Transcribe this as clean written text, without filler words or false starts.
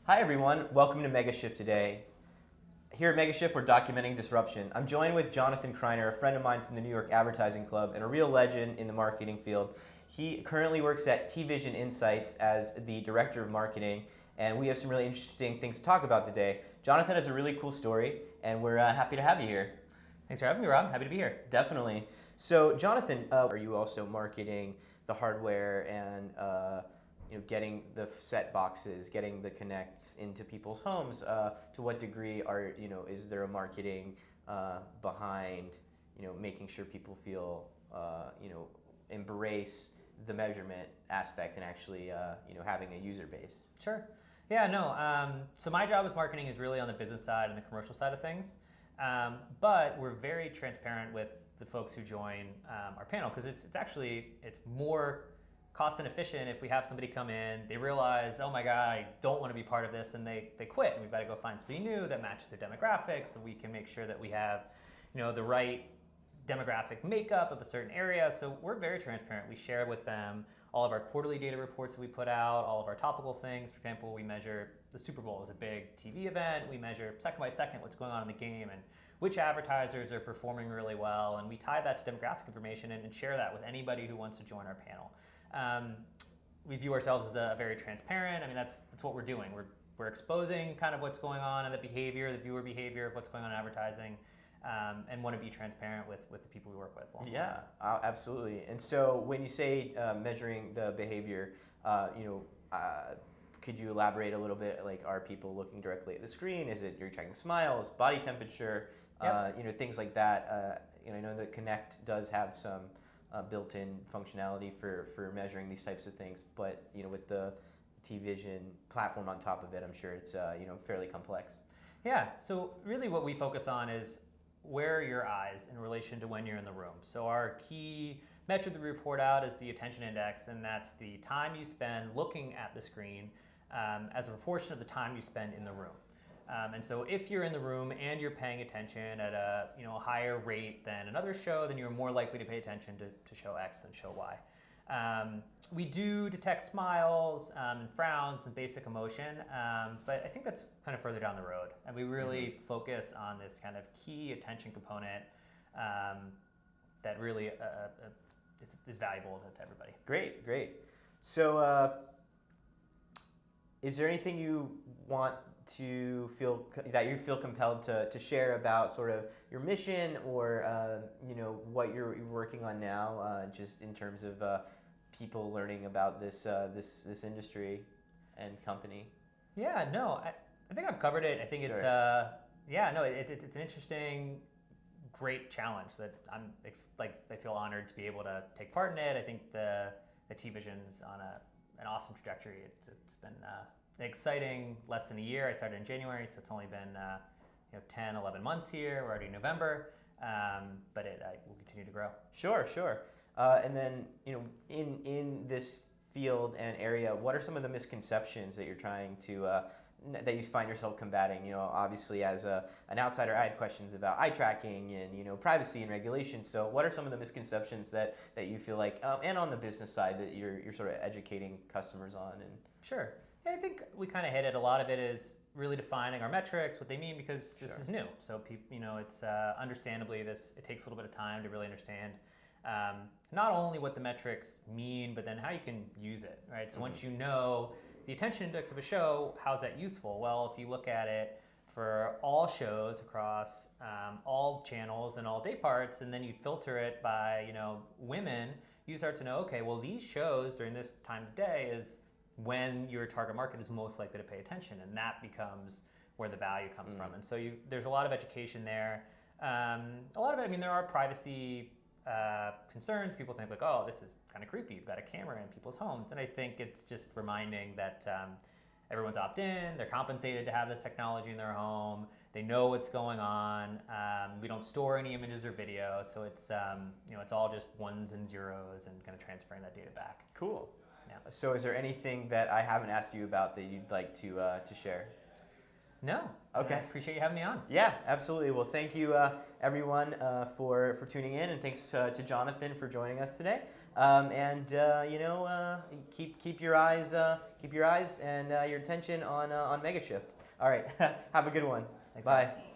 Hi everyone, welcome to Megashift today. Here at Megashift, we're documenting disruption. I'm joined with Jonathan Kriner, a friend of mine from the New York Advertising Club and a real legend in the marketing field. He currently works at TVision Insights as the Director of Marketing, and we have some really interesting things to talk about today. Jonathan has a really cool story, and we're happy to have you here. Thanks for having me, Rob. Happy to be here. Definitely. So, Jonathan, are you also marketing the hardware and getting the set boxes, getting the connects into people's homes? To what degree is there a marketing behind making sure people feel embrace the measurement aspect and actually having a user base? Sure. Yeah, no. So my job as marketing is really on the business side and the commercial side of things. But we're very transparent with the folks who join our panel because it's more cost inefficient if we have somebody come in, they realize, oh my God, I don't want to be part of this, and they quit. And we've got to go find somebody new that matches their demographics, so we can make sure that we have the right demographic makeup of a certain area. So we're very transparent. We share with them all of our quarterly data reports that we put out, all of our topical things. For example, we measure the Super Bowl is a big TV event. We measure second by second what's going on in the game and which advertisers are performing really well. And we tie that to demographic information and share that with anybody who wants to join our panel. We view ourselves as a very transparent. I mean, that's what we're doing. We're exposing kind of what's going on in the behavior, the viewer behavior of what's going on in advertising. And want to be transparent with the people we work with. Yeah, absolutely. And so when you say measuring the behavior, could you elaborate a little bit? Like, are people looking directly at the screen? Is it you're checking smiles, body temperature, Yep. Things like that? I know that Connect does have some built-in functionality for measuring these types of things, but with the TVision platform on top of it, I'm sure it's fairly complex. Yeah. So really, what we focus on is where are your eyes in relation to when you're in the room. So our key metric that we report out is the attention index, and that's the time you spend looking at the screen as a proportion of the time you spend in the room. And so if you're in the room and you're paying attention at a higher rate than another show, then you're more likely to pay attention to show X than show Y. We do detect smiles and frowns and basic emotion, but I think that's kind of further down the road. And we really focus on this kind of key attention component that really is valuable to everybody. Great. So is there anything you want to that you feel compelled to share about sort of your mission or what you're working on now, just in terms of people learning about this industry and company? Yeah, no, I think I've covered it. I think it's Sure. it's an interesting, great challenge that I feel honored to be able to take part in it. I think the TVision's on an awesome trajectory. It's been exciting less than a year. I started in January, so it's only been 10, 11 months here. We're already in November, but it will continue to grow. Sure. And then in this field and area, what are some of the misconceptions that you're trying to that you find yourself combating? Obviously as an outsider, I had questions about eye tracking and privacy and regulation. So what are some of the misconceptions that you feel like, and on the business side, that you're sort of educating customers on? And Sure. Yeah, I think we kind of hit it. A lot of it is really defining our metrics, what they mean, because this is new. So it's understandably it takes a little bit of time to really understand not only what the metrics mean, but then how you can use it, right? So once you know the attention index of a show, how's that useful? Well, if you look at it for all shows across all channels and all day parts, and then you filter it by women, you start to know, okay, well, these shows during this time of day is when your target market is most likely to pay attention, and that becomes where the value comes from. And so there's a lot of education there. A lot of it, there are privacy concerns. People think like, oh, this is kind of creepy. You've got a camera in people's homes. And I think it's just reminding that everyone's opt-in. They're compensated to have this technology in their home. They know what's going on. We don't store any images or video. So it's, it's all just ones and zeros and kind of transferring that data back. Cool. Yeah. So is there anything that I haven't asked you about that you'd like to share? No. Okay. I appreciate you having me on. Yeah, absolutely. Well, thank you, everyone, for tuning in, and thanks to Jonathan for joining us today. Keep your eyes and your attention on Megashift. All right, have a good one. Thanks, Bye. man.